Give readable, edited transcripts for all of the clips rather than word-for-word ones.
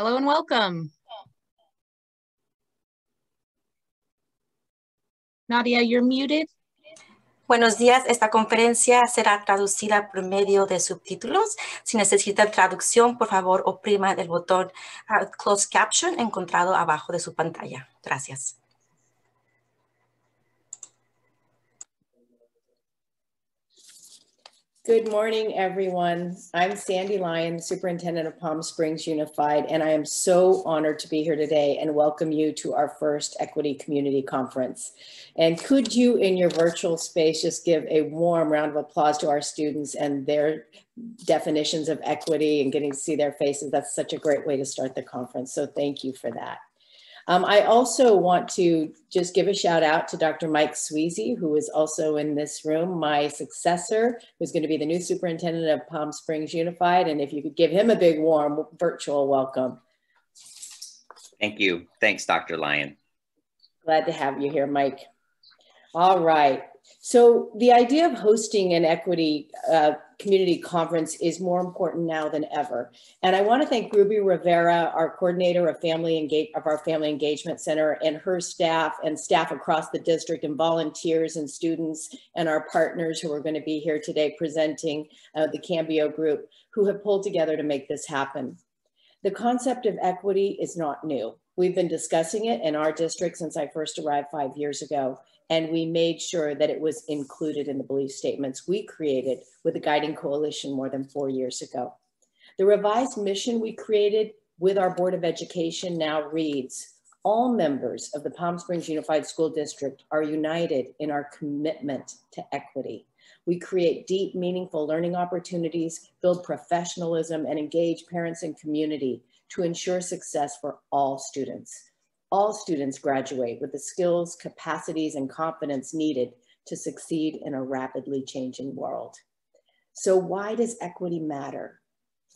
Hello and welcome. Nadia, you're muted. Buenos días, esta conferencia será traducida por medio de subtítulos. Si necesita traducción, por favor, oprima el botón Closed Caption encontrado abajo de su pantalla. Gracias. Good morning, everyone. I'm Sandy Lyon, Superintendent of Palm Springs Unified, and I am so honored to be here today and welcome you to our first Equity Community Conference. And could you, in your virtual space, just give a warm round of applause to our students and their definitions of equity and getting to see their faces. That's such a great way to start the conference. So thank you for that. I also want to just give a shout out to Dr. Mike Sweezy, who is also in this room, my successor, who's going to be the new superintendent of Palm Springs Unified. And if you could give him a big warm virtual welcome. Thank you. Thanks, Dr. Lyon. Glad to have you here, Mike. All right. So the idea of hosting an equity community conference is more important now than ever. And I want to thank Ruby Rivera, our coordinator of our Family Engagement Center, and her staff and staff across the district and volunteers and students and our partners who are going to be here today presenting the Cambio group, who have pulled together to make this happen. The concept of equity is not new. We've been discussing it in our district since I first arrived 5 years ago. And we made sure that it was included in the belief statements we created with the Guiding Coalition more than 4 years ago. The revised mission we created with our Board of Education now reads, all members of the Palm Springs Unified School District are united in our commitment to equity. We create deep, meaningful learning opportunities, build professionalism, and engage parents and community to ensure success for all students. All students graduate with the skills, capacities, and confidence needed to succeed in a rapidly changing world. So why does equity matter?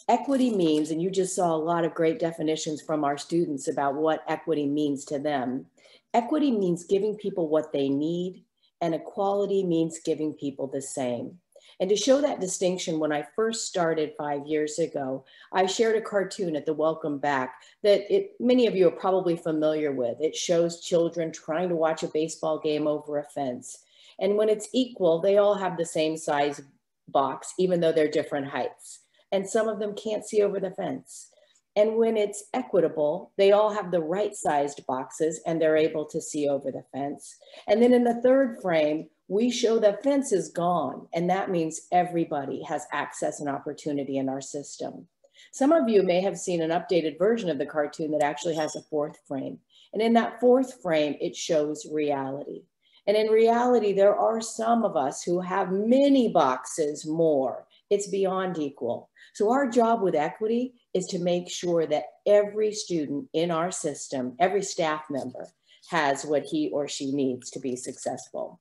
Equity means, and you just saw a lot of great definitions from our students about what equity means to them. Equity means giving people what they need, and equality means giving people the same. And to show that distinction, when I first started 5 years ago, I shared a cartoon at the Welcome Back that many of you are probably familiar with. It shows children trying to watch a baseball game over a fence. And when it's equal, they all have the same size box, even though they're different heights. And some of them can't see over the fence. And when it's equitable, they all have the right sized boxes and they're able to see over the fence. And then in the third frame, we show the fence is gone, and that means everybody has access and opportunity in our system. Some of you may have seen an updated version of the cartoon that actually has a fourth frame. And in that fourth frame, it shows reality. And in reality, there are some of us who have many boxes more. It's beyond equal. So our job with equity is to make sure that every student in our system, every staff member, has what he or she needs to be successful.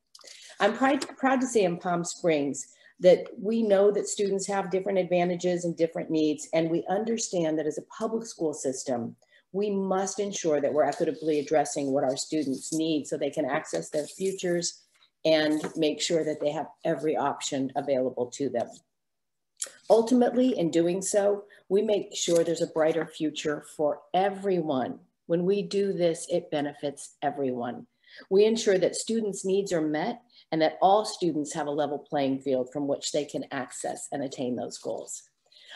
I'm proud to say in Palm Springs that we know that students have different advantages and different needs, and we understand that as a public school system, we must ensure that we're equitably addressing what our students need so they can access their futures and make sure that they have every option available to them. Ultimately, in doing so, we make sure there's a brighter future for everyone. When we do this, it benefits everyone. We ensure that students' needs are met and that all students have a level playing field from which they can access and attain those goals.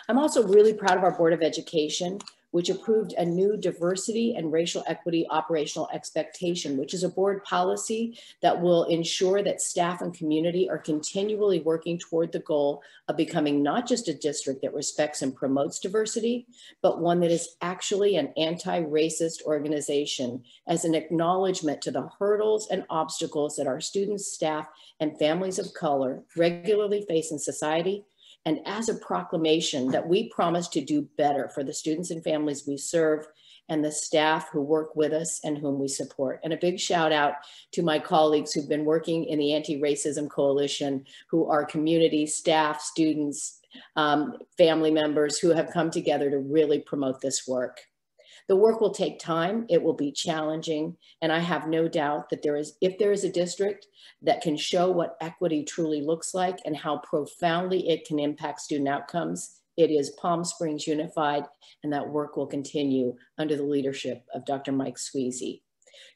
I'm also really proud of our Board of Education, which approved a new diversity and racial equity operational expectation, which is a board policy that will ensure that staff and community are continually working toward the goal of becoming not just a district that respects and promotes diversity, but one that is actually an anti-racist organization as an acknowledgement to the hurdles and obstacles that our students, staff, and families of color regularly face in society, and as a proclamation that we promise to do better for the students and families we serve and the staff who work with us and whom we support. And a big shout out to my colleagues who've been working in the Anti-Racism Coalition, who are community, staff, students, family members who have come together to really promote this work. The work will take time, it will be challenging, and I have no doubt that if there is a district that can show what equity truly looks like and how profoundly it can impact student outcomes, it is Palm Springs Unified, and that work will continue under the leadership of Dr. Mike Sweezy.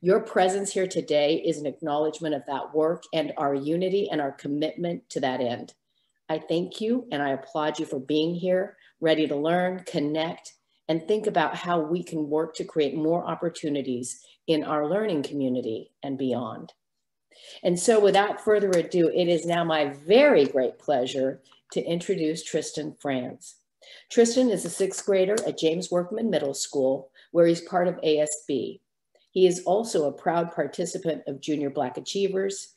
Your presence here today is an acknowledgement of that work and our unity and our commitment to that end. I thank you and I applaud you for being here, ready to learn, connect, and think about how we can work to create more opportunities in our learning community and beyond. And so without further ado, it is now my very great pleasure to introduce Tristan Franz. Tristan is a sixth grader at James Workman Middle School, where he's part of ASB. He is also a proud participant of Junior Black Achievers,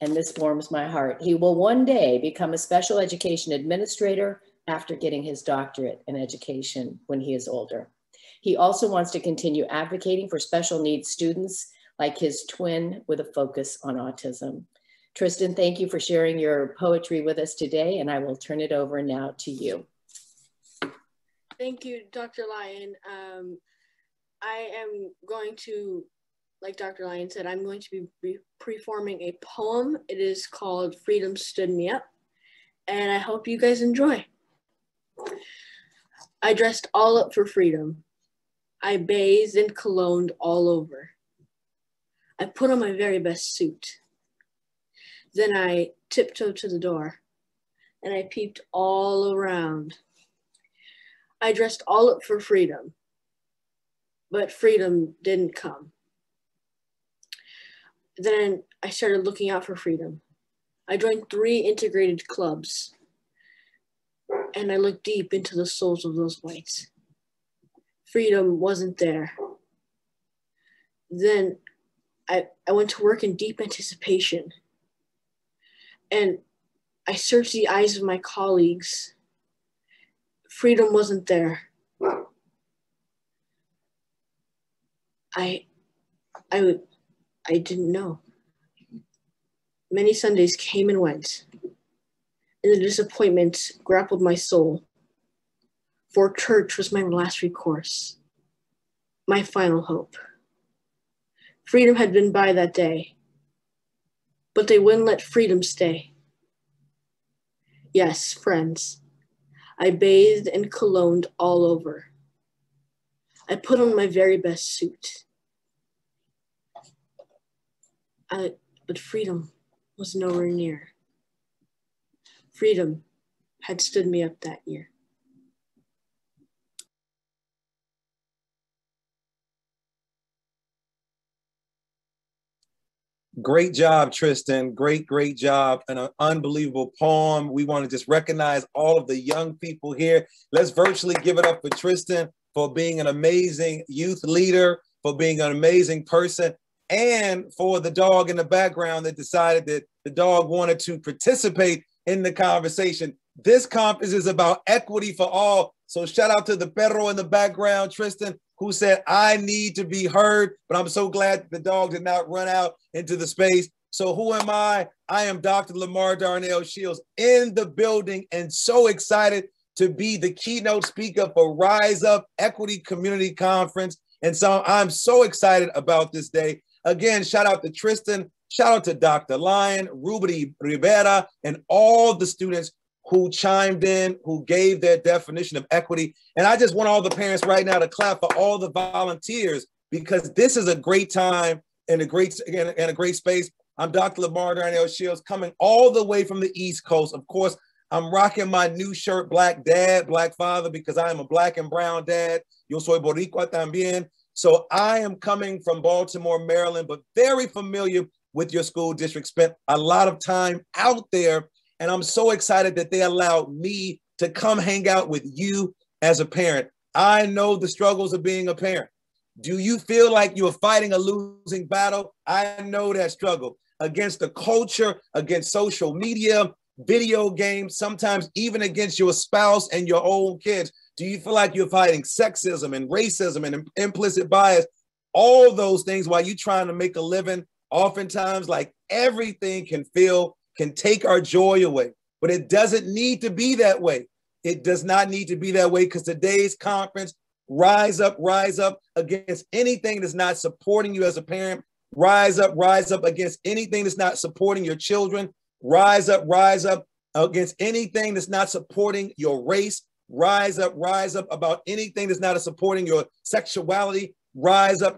and this warms my heart. He will one day become a special education administrator after getting his doctorate in education when he is older. He also wants to continue advocating for special needs students like his twin with a focus on autism. Tristan, thank you for sharing your poetry with us today, and I will turn it over now to you. Thank you, Dr. Lyon. I am going to, like Dr. Lyon said, I'm going to be performing a poem. It is called Freedom Stood Me Up, and I hope you guys enjoy. I dressed all up for freedom. I bathed and cologned all over. I put on my very best suit. Then I tiptoed to the door, and I peeped all around. I dressed all up for freedom, but freedom didn't come. Then I started looking out for freedom. I joined 3 integrated clubs, and I looked deep into the souls of those whites. Freedom wasn't there. Then I went to work in deep anticipation, and I searched the eyes of my colleagues. Freedom wasn't there. I didn't know. Many Sundays came and went, and the disappointment grappled my soul. For church was my last recourse, my final hope. Freedom had been by that day, but they wouldn't let freedom stay. Yes, friends, I bathed and cologned all over. I put on my very best suit. But freedom was nowhere near. Freedom had stood me up that year. Great job, Tristan. Great job. And an unbelievable poem. We want to just recognize all of the young people here. Let's virtually give it up for Tristan for being an amazing youth leader, for being an amazing person, and for the dog in the background that decided that the dog wanted to participate in the conversation. This conference is about equity for all. So shout out to the perro in the background, Tristan, who said, I need to be heard, but I'm so glad that the dog did not run out into the space. So who am I? I am Dr. Lamarr Darnell Shields in the building and so excited to be the keynote speaker for Rise Up Equity Community Conference. And so I'm so excited about this day. Again, shout out to Tristan, shout out to Dr. Lyon, Ruby Rivera, and all the students who chimed in, who gave their definition of equity. And I just want all the parents right now to clap for all the volunteers, because this is a great time and a great space. I'm Dr. Lamarr Darnell Shields, coming all the way from the East Coast. Of course, I'm rocking my new shirt, Black Dad, Black Father, because I am a Black and brown dad. Yo soy boricua también. So I am coming from Baltimore, Maryland, but very familiar with your school district. Spent a lot of time out there, and I'm so excited that they allowed me to come hang out with you as a parent. I know the struggles of being a parent. Do you feel like you're fighting a losing battle? I know that struggle against the culture, against social media, video games, sometimes even against your spouse and your own kids. Do you feel like you're fighting sexism and racism and implicit bias? All those things while you're trying to make a living, oftentimes like everything can take our joy away, but it doesn't need to be that way. It does not need to be that way, because today's conference, rise up against anything that's not supporting you as a parent. Rise up against anything that's not supporting your children. Rise up against anything that's not supporting your race. Rise up about anything that's not supporting your sexuality. Rise up,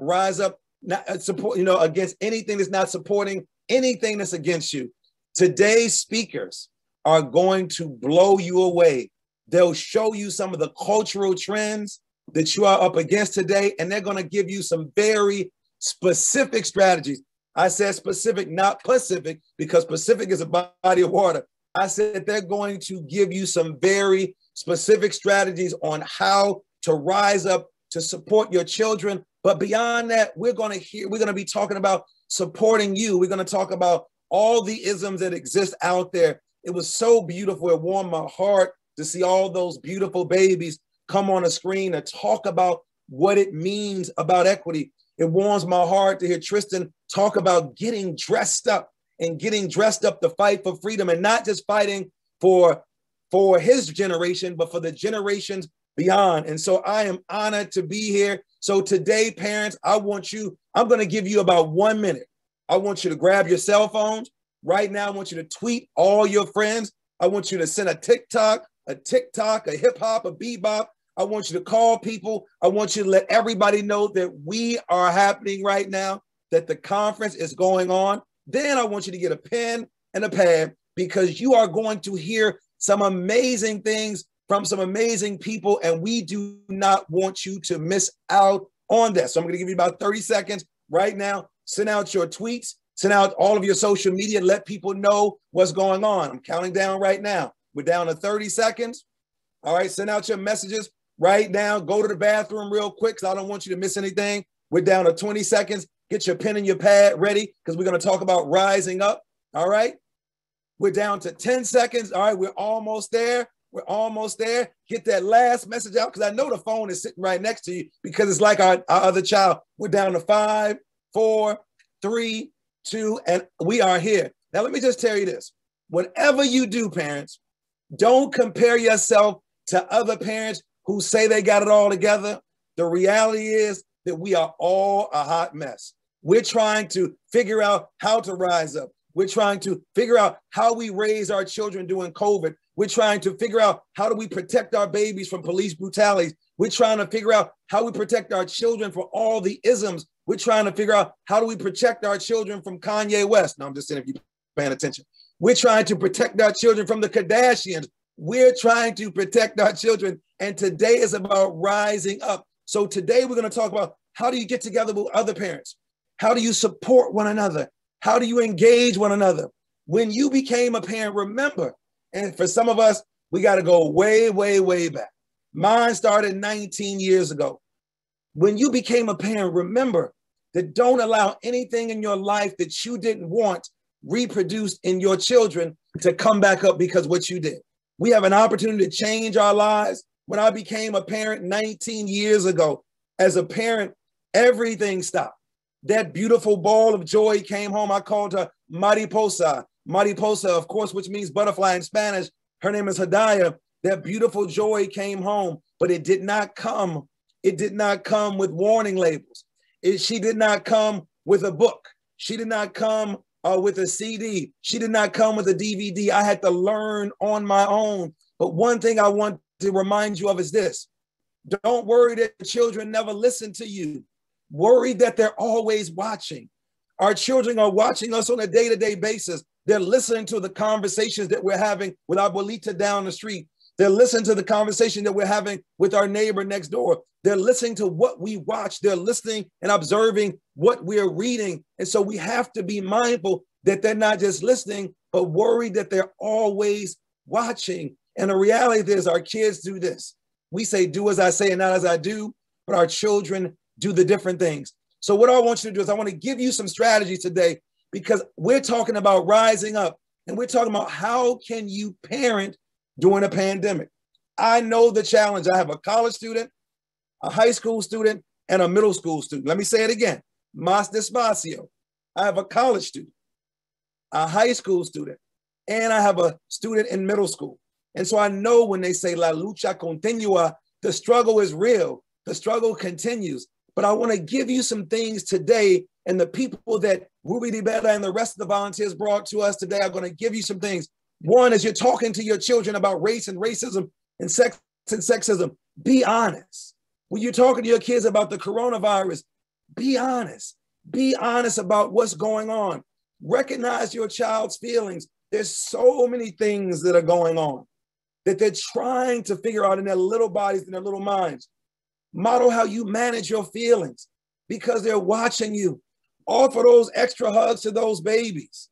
not support, against anything that's not supporting anything that's against you. Today's speakers are going to blow you away. They'll show you some of the cultural trends that you are up against today, and they're going to give you some very specific strategies. I said specific, not Pacific, because Pacific is a body of water. I said they're going to give you some very specific strategies on how to rise up to support your children. But beyond that, we're going to be talking about supporting you. We're going to talk about all the isms that exist out there. It was so beautiful. It warmed my heart to see all those beautiful babies come on a screen and talk about what it means about equity. It warms my heart to hear Tristan talk about getting dressed up to fight for freedom, and not just fighting for his generation, but for the generations beyond. And so I am honored to be here. So today, parents, I'm going to give you about 1 minute. I want you to grab your cell phones right now. I want you to tweet all your friends. I want you to send a TikTok, a hip hop, a bebop. I want you to call people. I want you to let everybody know that we are happening right now, that the conference is going on. Then I want you to get a pen and a pad, because you are going to hear some amazing things from some amazing people, and we do not want you to miss out on that. So I'm going to give you about 30 seconds right now. Send out your tweets, send out all of your social media, let people know what's going on. I'm counting down right now. We're down to 30 seconds. All right, send out your messages right now. Go to the bathroom real quick, because I don't want you to miss anything. We're down to 20 seconds. Get your pen and your pad ready, because we're going to talk about rising up. All right. We're down to 10 seconds. All right. We're almost there. We're almost there. Get that last message out, because I know the phone is sitting right next to you, because it's like our other child. We're down to 5, 4, 3, 2, and we are here. Now, let me just tell you this. Whatever you do, parents, don't compare yourself to other parents who say they got it all together. The reality is that we are all a hot mess. We're trying to figure out how to rise up. We're trying to figure out how we raise our children during COVID. We're trying to figure out how do we protect our babies from police brutality. We're trying to figure out how we protect our children from all the isms. We're trying to figure out how do we protect our children from Kanye West. No, I'm just saying, if you're paying attention. We're trying to protect our children from the Kardashians. We're trying to protect our children. And today is about rising up. So today we're going to talk about, how do you get together with other parents? How do you support one another? How do you engage one another? When you became a parent, remember, and for some of us, we got to go way, way, way back. Mine started 19 years ago. When you became a parent, remember that don't allow anything in your life that you didn't want reproduced in your children to come back up because what you did. We have an opportunity to change our lives. When I became a parent 19 years ago, as a parent, everything stopped. That beautiful ball of joy came home. I called her Mariposa. Mariposa, of course, which means butterfly in Spanish. Her name is Hadaya. That beautiful joy came home, but it did not come. It did not come with warning labels. She did not come with a book. She did not come with a CD. She did not come with a DVD. I had to learn on my own. But one thing I want to remind you of is this. Don't worry that the children never listen to you. Worry that they're always watching. Our children are watching us on a day-to-day basis. They're listening to the conversations that we're having with our abuelita down the street. They're listening to the conversation that we're having with our neighbor next door. They're listening to what we watch. They're listening and observing what we're reading. And so we have to be mindful that they're not just listening, but worried that they're always watching. And the reality is our kids do this. We say, do as I say and not as I do, but our children do the different things. So what I want you to do is I want to give you some strategies today, because we're talking about rising up, and we're talking about how can you parent during a pandemic. I know the challenge. I have a college student, a high school student, and a middle school student. Let me say it again. Más despacio. I have a college student, a high school student, and I have a student in middle school. And so I know when they say la lucha continua, the struggle is real. The struggle continues. But I want to give you some things today, and the people that Ruby DeBetta and the rest of the volunteers brought to us today are going to give you some things. One, as you're talking to your children about race and racism and sex and sexism, be honest. When you're talking to your kids about the coronavirus, be honest. Be honest about what's going on. Recognize your child's feelings. There's so many things that are going on that they're trying to figure out in their little bodies and their little minds. Model how you manage your feelings, because they're watching you. Offer those extra hugs to those babies.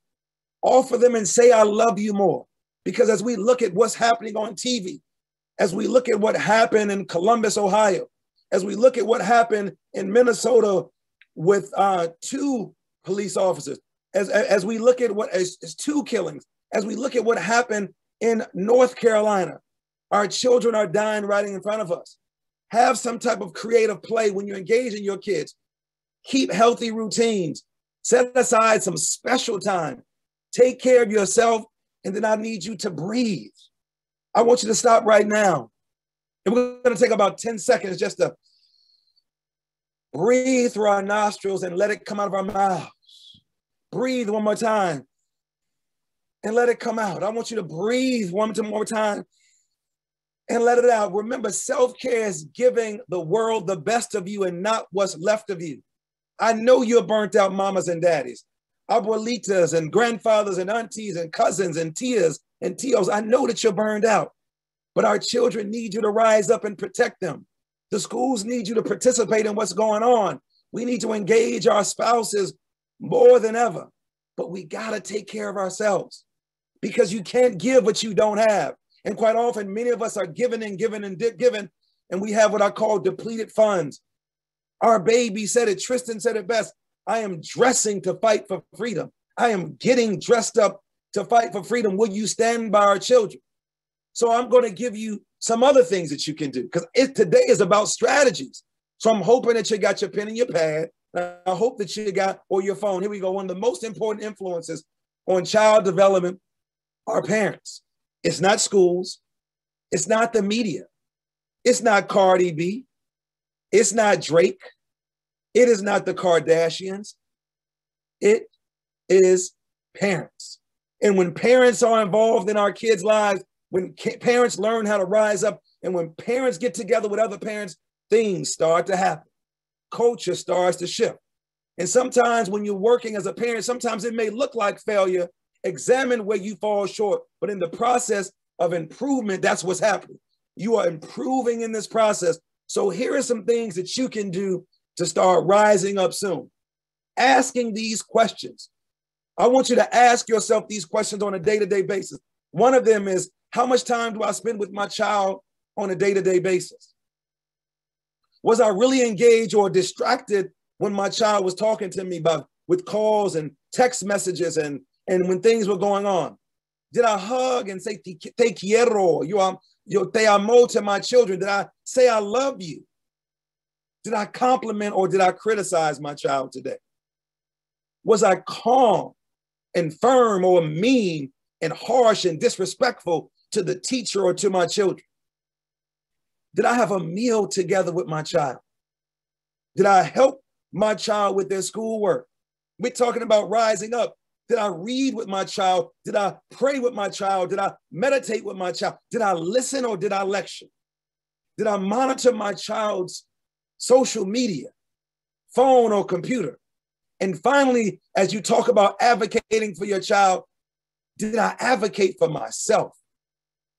Offer them and say, I love you more. Because as we look at what's happening on TV, as we look at what happened in Columbus, Ohio, as we look at what happened in Minnesota with 2 police officers, as we look at what is 2 killings, as we look at what happened in North Carolina, our children are dying right in front of us. Have some type of creative play when you're engaging your kids. Keep healthy routines. Set aside some special time. Take care of yourself, and then I need you to breathe. I want you to stop right now. And we're going to take about 10 seconds just to breathe through our nostrils and let it come out of our mouths. Breathe one more time and let it come out. I want you to breathe one more time and let it out. Remember, self-care is giving the world the best of you and not what's left of you. I know you're burnt out mamas and daddies, abuelitas and grandfathers and aunties and cousins and tias and tios. I know that you're burned out, but our children need you to rise up and protect them. The schools need you to participate in what's going on. We need to engage our spouses more than ever, but we gotta take care of ourselves because you can't give what you don't have. And quite often, many of us are giving and giving and giving, and we have what I call depleted funds. Our baby said it, Tristan said it best. I am dressing to fight for freedom. I am getting dressed up to fight for freedom. Will you stand by our children? So I'm going to give you some other things that you can do because today is about strategies. So I'm hoping that you got your pen and your pad. I hope that you got, or your phone. Here we go. One of the most important influences on child development are parents. It's not schools. It's not the media. It's not Cardi B. It's not Drake. It is not the Kardashians. It is parents. And when parents are involved in our kids' lives, when parents learn how to rise up, and when parents get together with other parents, things start to happen. Culture starts to shift. And sometimes when you're working as a parent, sometimes it may look like failure. Examine where you fall short. But in the process of improvement, that's what's happening. You are improving in this process. So here are some things that you can do to start rising up soon. Asking these questions. I want you to ask yourself these questions on a day-to-day basis. One of them is, how much time do I spend with my child on a day-to-day basis? Was I really engaged or distracted when my child was talking to me with calls and text messages and when things were going on? Did I hug and say, te quiero, yo te amo to my children? Did I say I love you? Did I compliment or did I criticize my child today? Was I calm and firm or mean and harsh and disrespectful to the teacher or to my children? Did I have a meal together with my child? Did I help my child with their schoolwork? We're talking about rising up. Did I read with my child? Did I pray with my child? Did I meditate with my child? Did I listen or did I lecture? Did I monitor my child's social media, phone or computer? And finally, as you talk about advocating for your child, did I advocate for myself?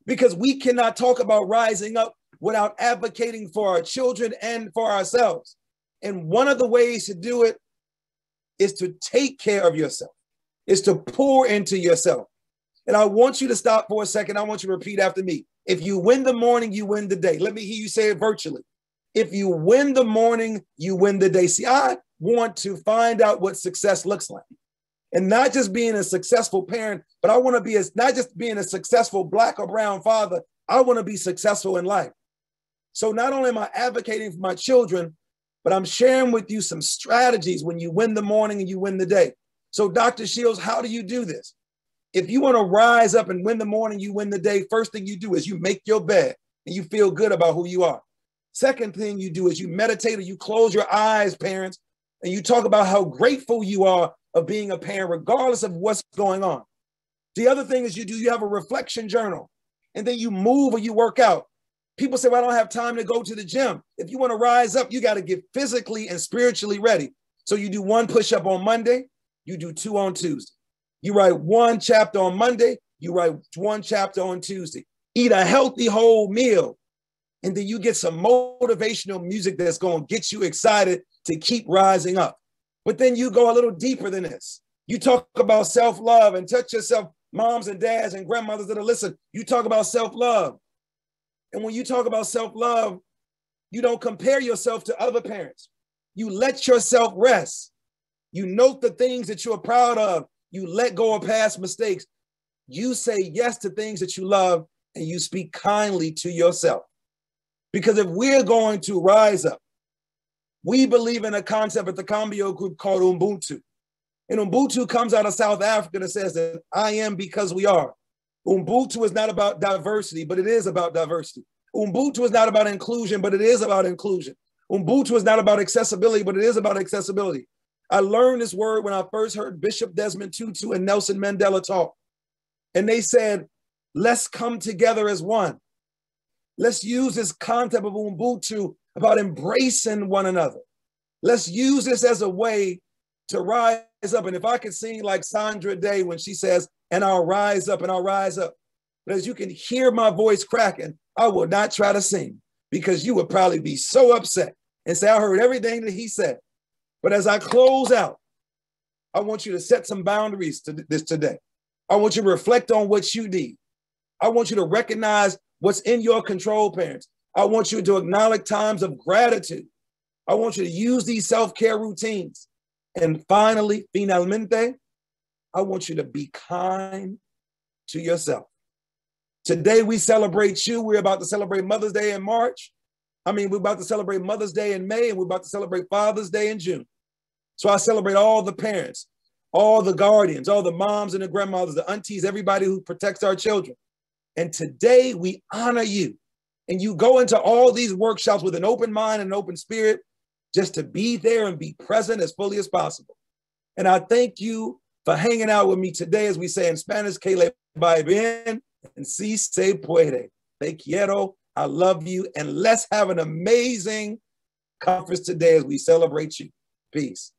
Because we cannot talk about rising up without advocating for our children and for ourselves. And one of the ways to do it is to take care of yourself, is to pour into yourself. And I want you to stop for a second. I want you to repeat after me. If you win the morning, you win the day. Let me hear you say it virtually. If you win the morning, you win the day. See, I want to find out what success looks like. And not just being a successful parent, but I want to be not just being a successful Black or brown father. I want to be successful in life. So not only am I advocating for my children, but I'm sharing with you some strategies when you win the morning and you win the day. So Dr. Shields, how do you do this? If you want to rise up and win the morning, you win the day, first thing you do is you make your bed and you feel good about who you are. Second thing you do is you meditate or you close your eyes, parents, and you talk about how grateful you are of being a parent, regardless of what's going on. The other thing is you have a reflection journal, and then you move or you work out. People say, well, I don't have time to go to the gym. If you want to rise up, you got to get physically and spiritually ready. So you do 1 push-up on Monday, you do 2 on Tuesday. You write 1 chapter on Monday, you write 1 chapter on Tuesday. Eat a healthy whole meal. And then you get some motivational music that's going to get you excited to keep rising up. But then you go a little deeper than this. You talk about self-love and touch yourself moms and dads and grandmothers that are listening, you talk about self-love. And when you talk about self-love, you don't compare yourself to other parents. You let yourself rest. You note the things that you're proud of. You let go of past mistakes. You say yes to things that you love, and you speak kindly to yourself. Because if we're going to rise up, we believe in a concept at the Cambio group called Ubuntu. And Ubuntu comes out of South Africa that says that I am because we are. Ubuntu is not about diversity, but it is about diversity. Ubuntu is not about inclusion, but it is about inclusion. Ubuntu is not about accessibility, but it is about accessibility. I learned this word when I first heard Bishop Desmond Tutu and Nelson Mandela talk. And they said, let's come together as one. Let's use this concept of Ubuntu about embracing one another. Let's use this as a way to rise up. And if I could sing like Sandra Day when she says, and I'll rise up and I'll rise up. But as you can hear my voice cracking, I will not try to sing because you would probably be so upset and say, I heard everything that he said. But as I close out, I want you to set some boundaries to this today. I want you to reflect on what you need. I want you to recognize what's in your control, parents. I want you to acknowledge times of gratitude. I want you to use these self-care routines. And finally, finalmente, I want you to be kind to yourself. Today, we celebrate you. We're about to celebrate Mother's Day in March. We're about to celebrate Mother's Day in May, and we're about to celebrate Father's Day in June. So I celebrate all the parents, all the guardians, all the moms and the grandmothers, the aunties, everybody who protects our children. And today, we honor you. And you go into all these workshops with an open mind and an open spirit, just to be there and be present as fully as possible. And I thank you for hanging out with me today, as we say in Spanish, que le vaya bien, and si se puede. Te quiero, I love you, and let's have an amazing conference today as we celebrate you. Peace.